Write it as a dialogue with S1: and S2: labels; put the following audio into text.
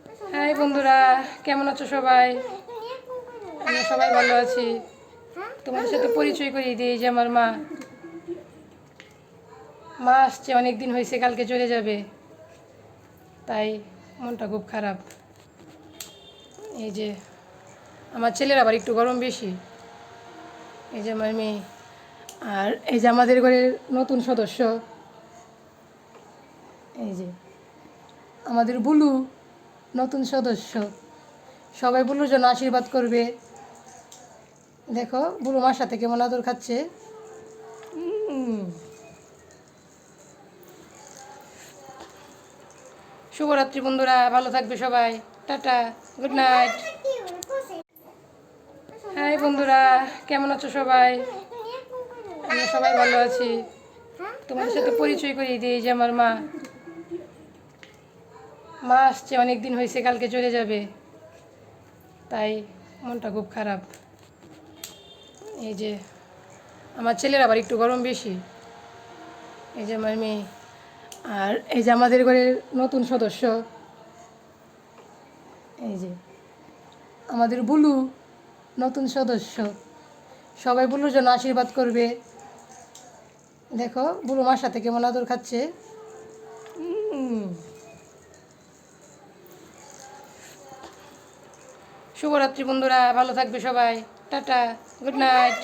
S1: High বন্ধুরা, কেমন আছো সবাই? আমরা সবাই ভালো আছি। তোমাদের সাথে পরিচয় করিয়ে দিই, যে আমার মা মা আসছে, অনেক দিন হয়েছে, কালকে চলে যাবে, তাই মনটা খুব খারাপ। এই যে আমার ছেলের আবার একটু গরম বেশি। এই যে আমার মেয়ে, আর এই যে আমাদের ঘরের নতুন সদস্য, এই যে আমাদের বুলু নতুন সদস্য। সবাই বুলুর জন্য আশীর্বাদ করবে। দেখো বুলু মার সাথে কেমন আদর খাচ্ছে। শুভরাত্রি বন্ধুরা, ভালো থাকবে সবাই। Tata, good night. হাই বন্ধুরা, কেমন আছো সবাই? আমরা সবাই ভালো আছি। তোমাদের সাথে পরিচয় করিয়ে দিই, যে আমার মা মা আসছে, অনেক দিন হয়েছে, কালকে চলে যাবে, তাই মনটা খুব খারাপ। এই যে আমার ছেলের আবার একটু গরম বেশি। এই যে আমার মেয়ে, আর এই যে আমাদের ঘরের নতুন সদস্য, এই যে আমাদের বুলু নতুন সদস্য। সবাই বুলুর জন্য আশীর্বাদ করবে। দেখো বুলু মার সাথে কেমন আদর খাচ্ছে। শুভরাত্রি বন্ধুরা, ভালো থাকবে সবাই। Tata, good night.